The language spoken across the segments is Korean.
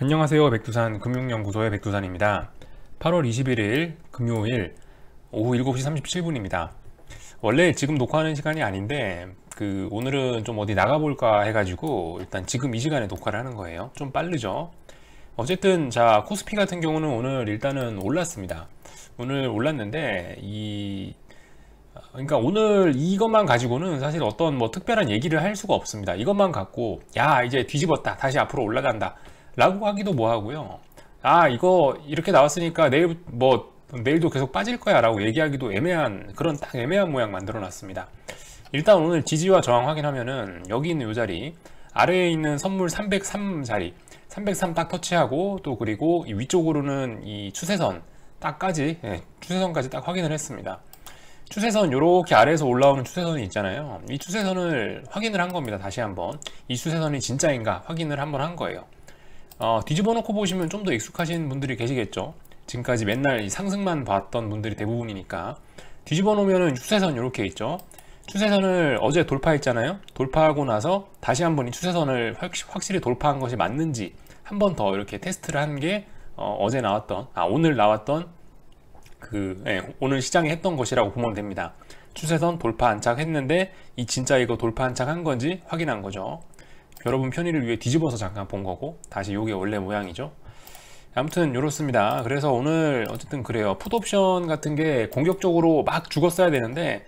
안녕하세요. 백두산 금융연구소의 백두산입니다. 8월 21일 금요일 오후 7시 37분입니다. 원래 지금 녹화하는 시간이 아닌데 오늘은 좀 어디 나가볼까 해가지고 일단 지금 이 시간에 녹화를 하는 거예요. 좀 빠르죠. 어쨌든 자, 코스피 같은 경우는 오늘 일단은 올랐습니다. 오늘 올랐는데 그러니까 오늘 이것만 가지고는 사실 어떤 뭐 특별한 얘기를 할 수가 없습니다. 이것만 갖고 야, 이제 뒤집었다, 다시 앞으로 올라간다 라고 하기도 뭐하고요. 이거 이렇게 나왔으니까 내일도 계속 빠질 거야 라고 얘기하기도 애매한, 그런 딱 애매한 모양 만들어 놨습니다. 일단 오늘 지지와 저항 확인하면은 여기 있는 이 자리, 아래에 있는 선물 303 자리, 303 딱 터치하고, 또 그리고 이 위쪽으로는 이 추세선 딱까지, 추세선까지 딱 확인을 했습니다. 추세선, 요렇게 아래에서 올라오는 추세선이 있잖아요. 이 추세선을 확인을 한 겁니다. 다시 한번 이 추세선이 진짜인가 확인을 한번 한 거예요. 뒤집어 놓고 보시면 좀 더 익숙하신 분들이 계시겠죠. 지금까지 맨날 이 상승만 봤던 분들이 대부분이니까. 뒤집어 놓으면 추세선 이렇게 있죠. 추세선을 어제 돌파했잖아요. 돌파하고 나서 다시 한번 이 추세선을 확실히 돌파한 것이 맞는지 한 번 더 이렇게 테스트를 한 게 어제 나왔던, 오늘 나왔던 오늘 시장에 했던 것이라고 보면 됩니다. 추세선 돌파 안착했는데 이 진짜 이거 돌파 안착한 건지 확인한 거죠. 여러분 편의를 위해 뒤집어서 잠깐 본 거고, 다시 요게 원래 모양이죠. 아무튼 이렇습니다. 그래서 오늘 어쨌든 그래요. 풋옵션 같은 게 공격적으로 막 죽었어야 되는데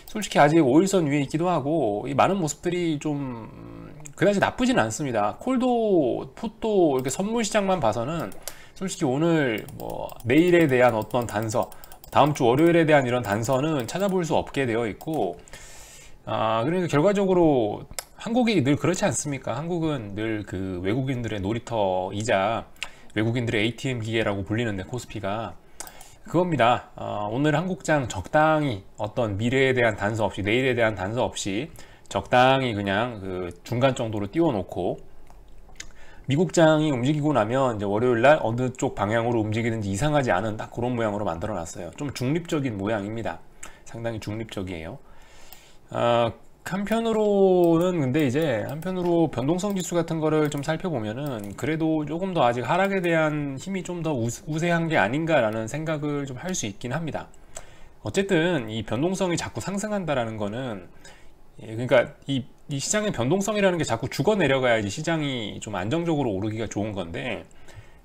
솔직히 아직 5일선 위에 있기도 하고, 이 많은 모습들이 좀 그다지 나쁘진 않습니다. 콜도 풋도 이렇게 선물 시장만 봐서는 솔직히 오늘 뭐 내일에 대한 어떤 단서, 다음 주 월요일에 대한 이런 단서는 찾아볼 수 없게 되어 있고, 그러니까 결과적으로 한국이 늘 그렇지 않습니까? 한국은 늘 그 외국인들의 놀이터이자 외국인들의 ATM 기계라고 불리는데, 코스피가 그겁니다. 오늘 한국장 적당히 어떤 미래에 대한 단서 없이, 내일에 대한 단서 없이 적당히 그냥 그 중간 정도로 띄워놓고, 미국장이 움직이고 나면 이제 월요일날 어느 쪽 방향으로 움직이는지 이상하지 않은 딱 그런 모양으로 만들어 놨어요. 좀 중립적인 모양입니다. 상당히 중립적이에요. 한편으로는 근데 이제 한편으로 변동성 지수 같은 거를 좀 살펴보면은 그래도 조금 더 아직 하락에 대한 힘이 좀 더 우세한 게 아닌가라는 생각을 좀 할 수 있긴 합니다. 어쨌든 이 변동성이 자꾸 상승한다라는 거는, 그러니까 이 시장의 변동성이라는 게 자꾸 죽어 내려가야지 시장이 좀 안정적으로 오르기가 좋은 건데,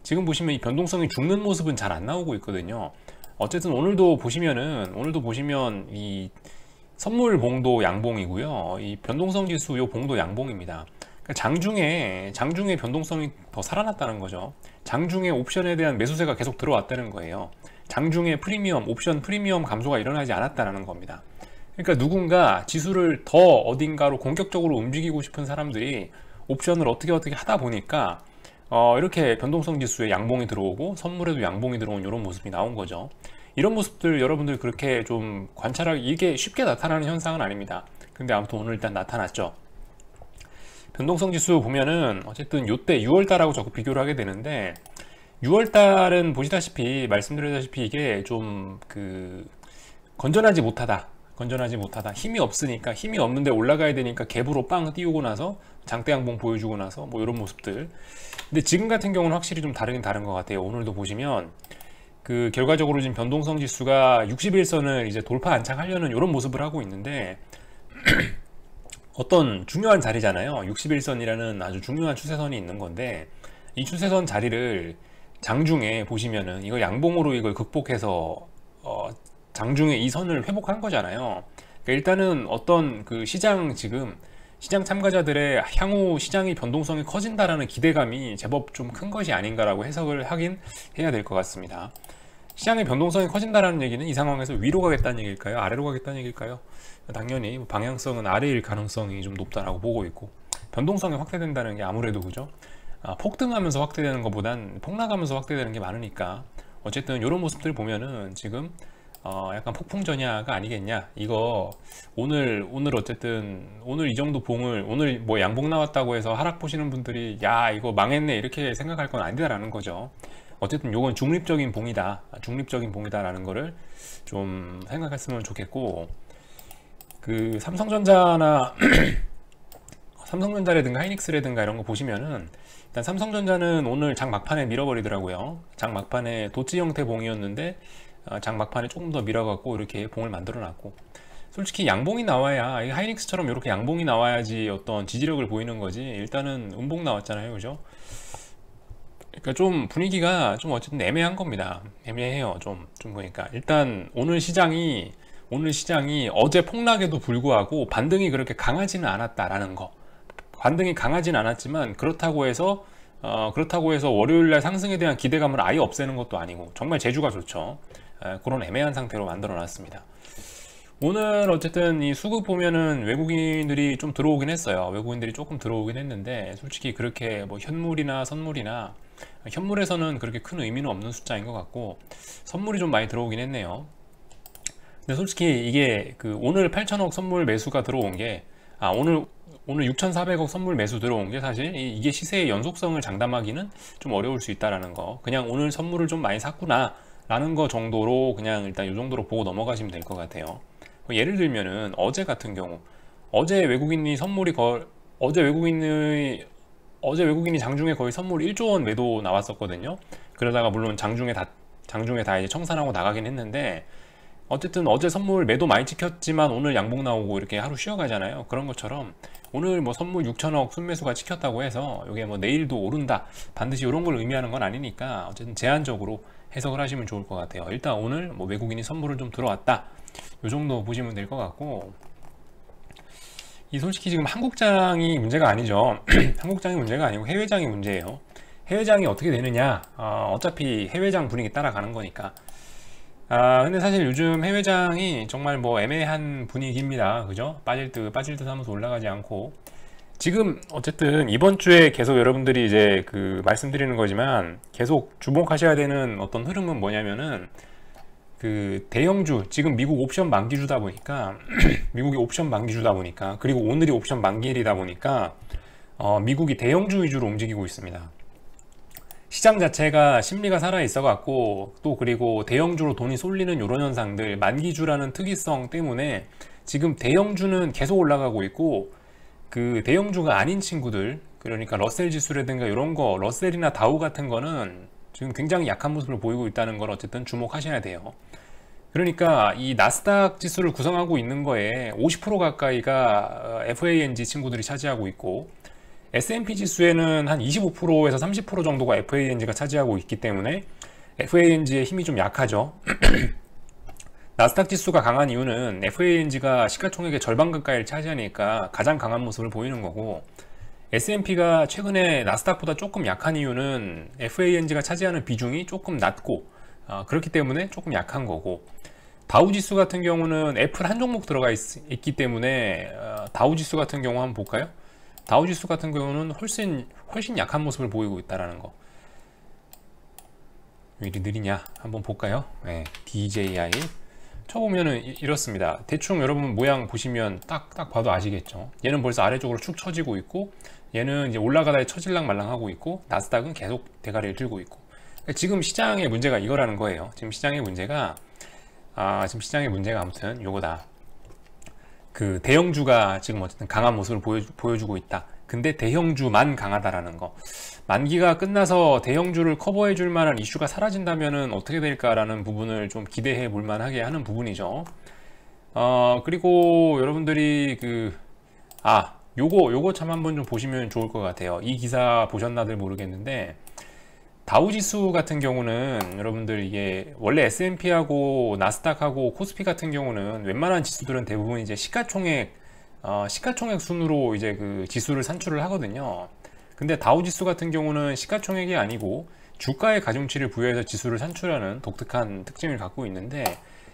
지금 보시면 이 변동성이 죽는 모습은 잘 안 나오고 있거든요. 어쨌든 오늘도 보시면 이 선물 봉도 양봉이고요. 이 변동성 지수 요 봉도 양봉입니다. 그러니까 장중에 변동성이 더 살아났다는 거죠. 장중에 옵션에 대한 매수세가 계속 들어왔다는 거예요. 장중에 옵션 프리미엄 감소가 일어나지 않았다는 겁니다. 그러니까 누군가 지수를 더 어딘가로 공격적으로 움직이고 싶은 사람들이 옵션을 어떻게 하다 보니까 이렇게 변동성 지수에 양봉이 들어오고 선물에도 양봉이 들어온 이런 모습이 나온 거죠. 이런 모습들 여러분들 그렇게 좀 이게 쉽게 나타나는 현상은 아닙니다. 근데 아무튼 오늘 일단 나타났죠. 변동성 지수 보면은 어쨌든 요때 6월달하고 자꾸 비교를 하게 되는데, 6월달은 보시다시피 말씀드렸다시피 이게 좀 건전하지 못하다. 힘이 없으니까, 힘이 없는데 올라가야 되니까 갭으로 빵 띄우고 나서 장대 양봉 보여주고 나서 뭐 이런 모습들. 근데 지금 같은 경우는 확실히 좀 다르긴 다른 것 같아요. 오늘도 보시면 결과적으로 지금 변동성 지수가 61선을 이제 돌파 안착하려는 이런 모습을 하고 있는데 어떤 중요한 자리잖아요. 61선이라는 아주 중요한 추세선이 있는 건데, 이 추세선 자리를 장중에 보시면은 이걸 양봉으로 이걸 극복해서 장중에 이 선을 회복한 거잖아요. 그러니까 일단은 어떤 시장 참가자들의 향후 시장의 변동성이 커진다라는 기대감이 제법 좀 큰 것이 아닌가라고 해석을 하긴 해야 될 것 같습니다. 시장의 변동성이 커진다라는 얘기는 이 상황에서 위로 가겠다는 얘기일까요? 아래로 가겠다는 얘기일까요? 당연히 방향성은 아래일 가능성이 좀 높다라고 보고 있고, 변동성이 확대된다는 게 아무래도 그죠? 폭등하면서 확대되는 것보단 폭락하면서 확대되는 게 많으니까, 어쨌든 이런 모습들 보면은 지금 약간 폭풍 전야가 아니겠냐. 이거 오늘 어쨌든 오늘 이 정도 봉을, 오늘 뭐 양봉 나왔다고 해서 하락 보시는 분들이 야 이거 망했네 이렇게 생각할 건 아니다라는 거죠. 어쨌든 요건 중립적인 봉이다라는 거를 좀 생각했으면 좋겠고, 삼성전자라든가 하이닉스라든가 이런 거 보시면은 일단 삼성전자는 오늘 장 막판에 밀어버리더라고요. 장 막판에 도치 형태 봉이었는데 장 막판에 조금 더 밀어갖고 이렇게 봉을 만들어 놨고, 솔직히 양봉이 나와야, 하이닉스처럼 이렇게 양봉이 나와야지 어떤 지지력을 보이는 거지. 일단은 음봉 나왔잖아요, 그죠? 그러니까 좀 분위기가 좀 어쨌든 애매한 겁니다. 애매해요. 좀 보니까 일단 오늘 시장이 어제 폭락에도 불구하고 반등이 그렇게 강하지는 않았다라는 거. 반등이 강하진 않았지만 그렇다고 해서 월요일날 상승에 대한 기대감을 아예 없애는 것도 아니고 정말 재주가 좋죠. 그런 애매한 상태로 만들어 놨습니다. 오늘 어쨌든 이 수급 보면은 외국인들이 좀 들어오긴 했어요. 외국인들이 조금 들어오긴 했는데, 솔직히 그렇게 뭐 현물이나 선물이나, 현물에서는 그렇게 큰 의미는 없는 숫자인 것 같고, 선물이 좀 많이 들어오긴 했네요. 근데 솔직히 이게 그 오늘 8천억 선물 매수가 들어온 게, 오늘 6,400억 선물 매수 들어온 게 사실 이게 시세의 연속성을 장담하기는 좀 어려울 수 있다라는 거. 그냥 오늘 선물을 좀 많이 샀구나 라는 거 정도로 그냥 일단 이 정도로 보고 넘어가시면 될 것 같아요. 예를 들면은 어제 같은 경우, 어제 외국인이 장중에 거의 선물 1조 원 매도 나왔었거든요. 그러다가 물론 장중에 다 이제 청산하고 나가긴 했는데, 어쨌든 어제 선물 매도 많이 찍혔지만 오늘 양봉 나오고 이렇게 하루 쉬어가잖아요. 그런 것처럼 오늘 뭐 선물 6천억 순매수가 찍혔다고 해서 이게 뭐 내일도 오른다 반드시 이런 걸 의미하는 건 아니니까, 어쨌든 제한적으로 해석을 하시면 좋을 것 같아요. 일단 오늘 뭐 외국인이 선물을 좀 들어왔다, 이 정도 보시면 될 것 같고, 이 솔직히 지금 한국장이 문제가 아니죠. 한국장이 문제가 아니고 해외장이 문제예요. 해외장이 어떻게 되느냐, 어차피 해외장 분위기 따라가는 거니까. 근데 사실 요즘 해외장이 정말 뭐 애매한 분위기입니다. 그죠? 빠질 듯 하면서 올라가지 않고, 지금 어쨌든 이번 주에 계속 여러분들이 이제 그 말씀드리는 거지만 계속 주목하셔야 되는 어떤 흐름은 뭐냐면은, 그 대형주, 지금 미국 옵션 만기주다 보니까 미국이 옵션 만기주다 보니까, 그리고 오늘이 옵션 만기일이다 보니까 미국이 대형주 위주로 움직이고 있습니다. 시장 자체가 심리가 살아 있어 갖고, 또 그리고 대형주로 돈이 쏠리는 이런 현상들, 만기주라는 특이성 때문에 지금 대형주는 계속 올라가고 있고, 그 대형주가 아닌 친구들, 그러니까 러셀 지수라든가 이런 거, 러셀이나 다우 같은 거는 지금 굉장히 약한 모습을 보이고 있다는 걸 어쨌든 주목하셔야 돼요. 그러니까 이 나스닥 지수를 구성하고 있는 거에 50% 가까이가 FANG 친구들이 차지하고 있고, S&P 지수에는 한 25%에서 30% 정도가 FANG가 차지하고 있기 때문에 FANG의 힘이 좀 약하죠. 나스닥 지수가 강한 이유는 FANG가 시가총액의 절반 가까이를 차지하니까 가장 강한 모습을 보이는 거고, S&P가 최근에 나스닥보다 조금 약한 이유는 FANG가 차지하는 비중이 조금 낮고, 그렇기 때문에 조금 약한 거고, 다우 지수 같은 경우는 애플 한 종목 들어가 있기 때문에 다우 지수 같은 경우 한번 볼까요? 다우 지수 같은 경우는 훨씬 약한 모습을 보이고 있다라는 거. 왜 이리 느리냐? 한번 볼까요? 네, DJI 쳐보면은 이렇습니다. 대충 여러분 모양 보시면 딱 봐도 아시겠죠? 얘는 벌써 아래쪽으로 축 처지고 있고, 얘는 이제 올라가다에 처질랑 말랑 하고 있고, 나스닥은 계속 대가리를 들고 있고. 지금 시장의 문제가 이거라는 거예요. 지금 시장의 문제가 아무튼 요거다. 그 대형주가 지금 어쨌든 강한 모습을 보여주고 있다. 근데 대형주만 강하다라는 거. 만기가 끝나서 대형주를 커버해 줄 만한 이슈가 사라진다면은 어떻게 될까라는 부분을 좀 기대해 볼 만하게 하는 부분이죠. 그리고 여러분들이 요거 참 한번 좀 보시면 좋을 것 같아요. 이 기사 보셨나들 모르겠는데, 다우지수 같은 경우는 여러분들 이게 원래 S&P하고 나스닥하고 코스피 같은 경우는 웬만한 지수들은 대부분 이제 시가총액 순으로 이제 그 지수를 산출을 하거든요. 근데 다우지수 같은 경우는 시가총액이 아니고 주가의 가중치를 부여해서 지수를 산출하는 독특한 특징을 갖고 있는데,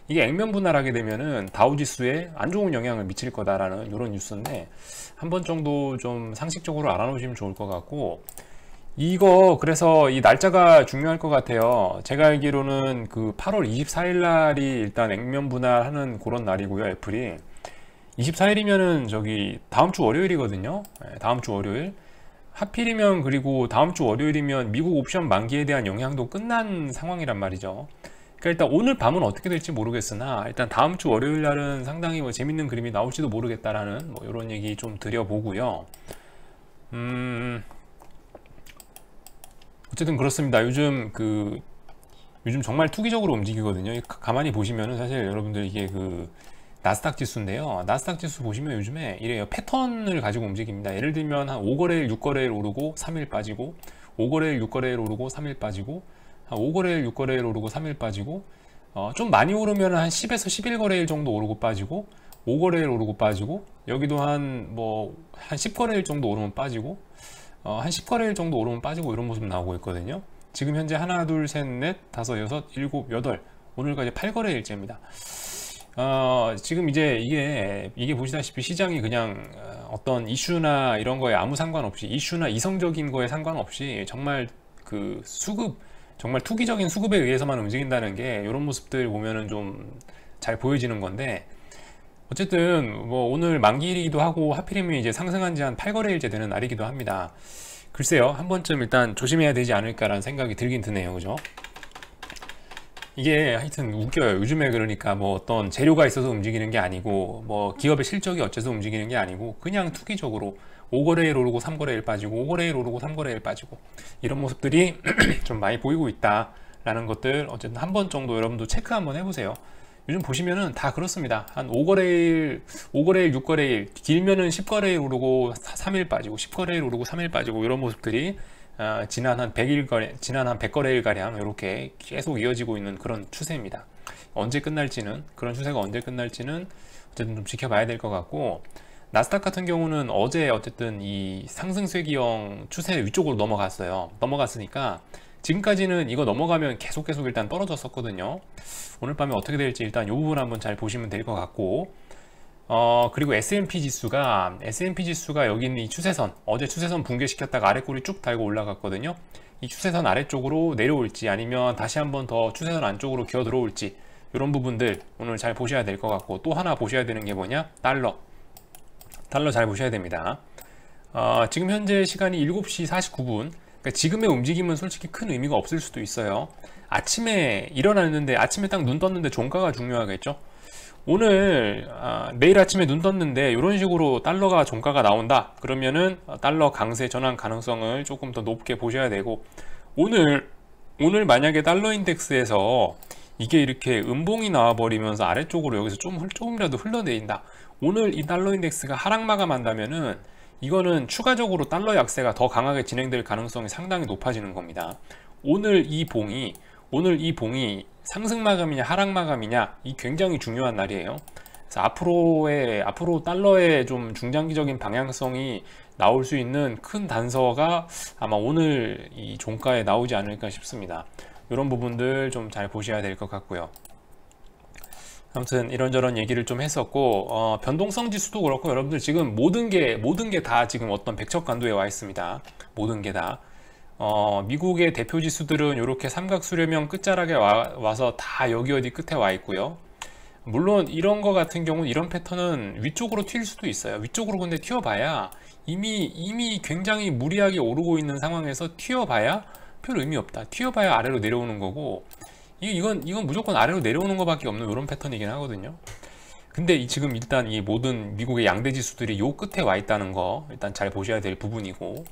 이게 액면 분할하게 되면은 다우지수에 안 좋은 영향을 미칠 거다라는 이런 뉴스인데, 한 번 정도 좀 상식적으로 알아놓으시면 좋을 것 같고, 이거 그래서 이 날짜가 중요할 것 같아요. 제가 알기로는 그 8월 24일 날이 일단 액면 분할하는 그런 날이고요. 애플이 24일이면은 저기 다음 주 월요일이거든요. 다음 주 월요일. 하필이면, 그리고 다음 주 월요일이면 미국 옵션 만기에 대한 영향도 끝난 상황이란 말이죠. 그러니까 일단 오늘 밤은 어떻게 될지 모르겠으나, 일단 다음 주 월요일 날은 상당히 뭐 재밌는 그림이 나올지도 모르겠다라는 뭐 이런 얘기 좀 드려보고요. 어쨌든 그렇습니다. 요즘 정말 투기적으로 움직이거든요. 가만히 보시면은 사실 여러분들 이게 그 나스닥 지수인데요. 나스닥 지수 보시면 요즘에 이래요. 패턴을 가지고 움직입니다. 예를 들면 한 5거래일, 6거래일 오르고 3일 빠지고, 5거래일, 6거래일 오르고 3일 빠지고, 한 5거래일, 6거래일 오르고 3일 빠지고, 좀 많이 오르면 한 10에서 11거래일 정도 오르고 빠지고, 5거래일 오르고 빠지고, 여기도 한 10거래일 정도 오르면 빠지고, 한 10거래일 정도 오르면 빠지고, 이런 모습 나오고 있거든요. 지금 현재 하나, 둘, 셋, 넷, 다섯, 여섯, 일곱, 여덟, 오늘까지 8거래일째입니다. 지금 이제 이게 보시다시피 시장이 그냥 어떤 이슈나 이런 거에 아무 상관없이, 이슈나 이성적인 거에 상관없이 정말 그 정말 투기적인 수급에 의해서만 움직인다는 게 이런 모습들 보면은 좀 잘 보여지는 건데, 어쨌든 뭐 오늘 만기이기도 하고 하필이면 이제 상승한 지 한 8거래일째 되는 날이기도 합니다. 글쎄요, 한 번쯤 일단 조심해야 되지 않을까라는 생각이 들긴 드네요. 그죠? 이게 하여튼 웃겨요. 요즘에 그러니까 뭐 어떤 재료가 있어서 움직이는 게 아니고, 뭐 기업의 실적이 어째서 움직이는 게 아니고, 그냥 투기적으로 5거래일 오르고 3거래일 빠지고, 5거래일 오르고 3거래일 빠지고, 이런 모습들이 좀 많이 보이고 있다라는 것들, 어쨌든 한 번 정도 여러분도 체크 한번 해보세요. 요즘 보시면은 다 그렇습니다. 한 5거래일, 6거래일, 길면은 10거래일 오르고 3일 빠지고, 10거래일 오르고 3일 빠지고, 이런 모습들이 지난 한 100거래일 가량 이렇게 계속 이어지고 있는 그런 추세입니다. 그런 추세가 언제 끝날지는 어쨌든 좀 지켜봐야 될 것 같고, 나스닥 같은 경우는 어제 어쨌든 이 상승세기형 추세 위쪽으로 넘어갔으니까 지금까지는 이거 넘어가면 계속 일단 떨어졌었거든요. 오늘 밤에 어떻게 될지 일단 이 부분 한번 잘 보시면 될 것 같고, 그리고 S&P 지수가 여기 있는 이 추세선, 어제 추세선 붕괴시켰다가 아래 꼬리 쭉 달고 올라갔거든요. 이 추세선 아래쪽으로 내려올지 아니면 다시 한번 더 추세선 안쪽으로 기어 들어올지, 이런 부분들 오늘 잘 보셔야 될 것 같고, 또 하나 보셔야 되는 게 뭐냐? 달러 잘 보셔야 됩니다. 지금 현재 시간이 7시 49분. 그러니까 지금의 움직임은 솔직히 큰 의미가 없을 수도 있어요. 아침에 일어났는데, 아침에 딱 눈 떴는데 종가가 중요하겠죠. 오늘 내일 아침에 눈 떴는데 이런 식으로 달러가 종가가 나온다 그러면은 달러 강세 전환 가능성을 조금 더 높게 보셔야 되고, 오늘 만약에 달러 인덱스에서 이게 이렇게 음봉이 나와 버리면서 아래쪽으로 여기서 조금이라도 흘러내린다, 오늘 이 달러 인덱스가 하락 마감한다면은 이거는 추가적으로 달러 약세가 더 강하게 진행될 가능성이 상당히 높아지는 겁니다. 오늘 이 봉이 상승 마감이냐 하락 마감이냐, 이 굉장히 중요한 날이에요. 그래서 앞으로 달러의 좀 중장기적인 방향성이 나올 수 있는 큰 단서가 아마 오늘 이 종가에 나오지 않을까 싶습니다. 이런 부분들 좀 잘 보셔야 될 것 같고요. 아무튼 이런저런 얘기를 좀 했었고, 변동성 지수도 그렇고, 여러분들 지금 모든 게 다 지금 어떤 백척간도에 와 있습니다. 모든 게 다. 미국의 대표 지수들은 이렇게 삼각수렴형 끝자락에 와서 다 여기 어디 끝에 와 있고요. 물론 이런 거 같은 경우는, 이런 패턴은 위쪽으로 튈 수도 있어요. 위쪽으로 근데 튀어봐야 이미 굉장히 무리하게 오르고 있는 상황에서 튀어봐야 별 의미 없다. 튀어봐야 아래로 내려오는 거고, 이건 무조건 아래로 내려오는 것밖에 없는 이런 패턴이긴 하거든요. 근데 지금 일단 이 모든 미국의 양대 지수들이 요 끝에 와 있다는 거 일단 잘 보셔야 될 부분이고,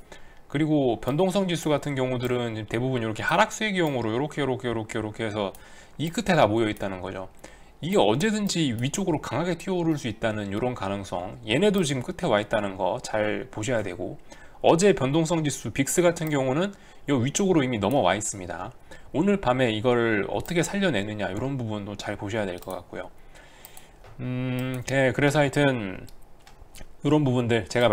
그리고 변동성 지수 같은 경우들은 대부분 이렇게 하락수익형으로 이렇게 해서 이 끝에 다 모여 있다는 거죠. 이게 언제든지 위쪽으로 강하게 튀어오를 수 있다는 이런 가능성, 얘네도 지금 끝에 와 있다는 거 잘 보셔야 되고, 어제 변동성 지수 빅스 같은 경우는 요 위쪽으로 이미 넘어와 있습니다. 오늘 밤에 이걸 어떻게 살려내느냐, 이런 부분도 잘 보셔야 될 것 같고요. 네, 그래서 하여튼 이런 부분들, 제가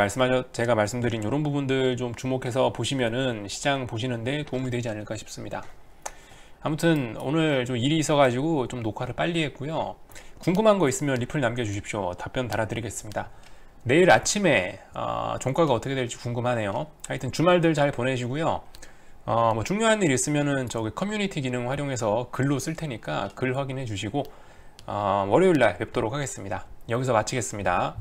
말씀드린 이런 부분들 좀 주목해서 보시면은 시장 보시는데 도움이 되지 않을까 싶습니다. 아무튼 오늘 좀 일이 있어가지고 좀 녹화를 빨리 했고요. 궁금한 거 있으면 리플 남겨주십시오. 답변 달아드리겠습니다. 내일 아침에 종가가 어떻게 될지 궁금하네요. 하여튼 주말들 잘 보내시고요. 뭐 중요한 일 있으면은 저기 커뮤니티 기능 활용해서 글로 쓸 테니까 글 확인해 주시고, 월요일날 뵙도록 하겠습니다. 여기서 마치겠습니다.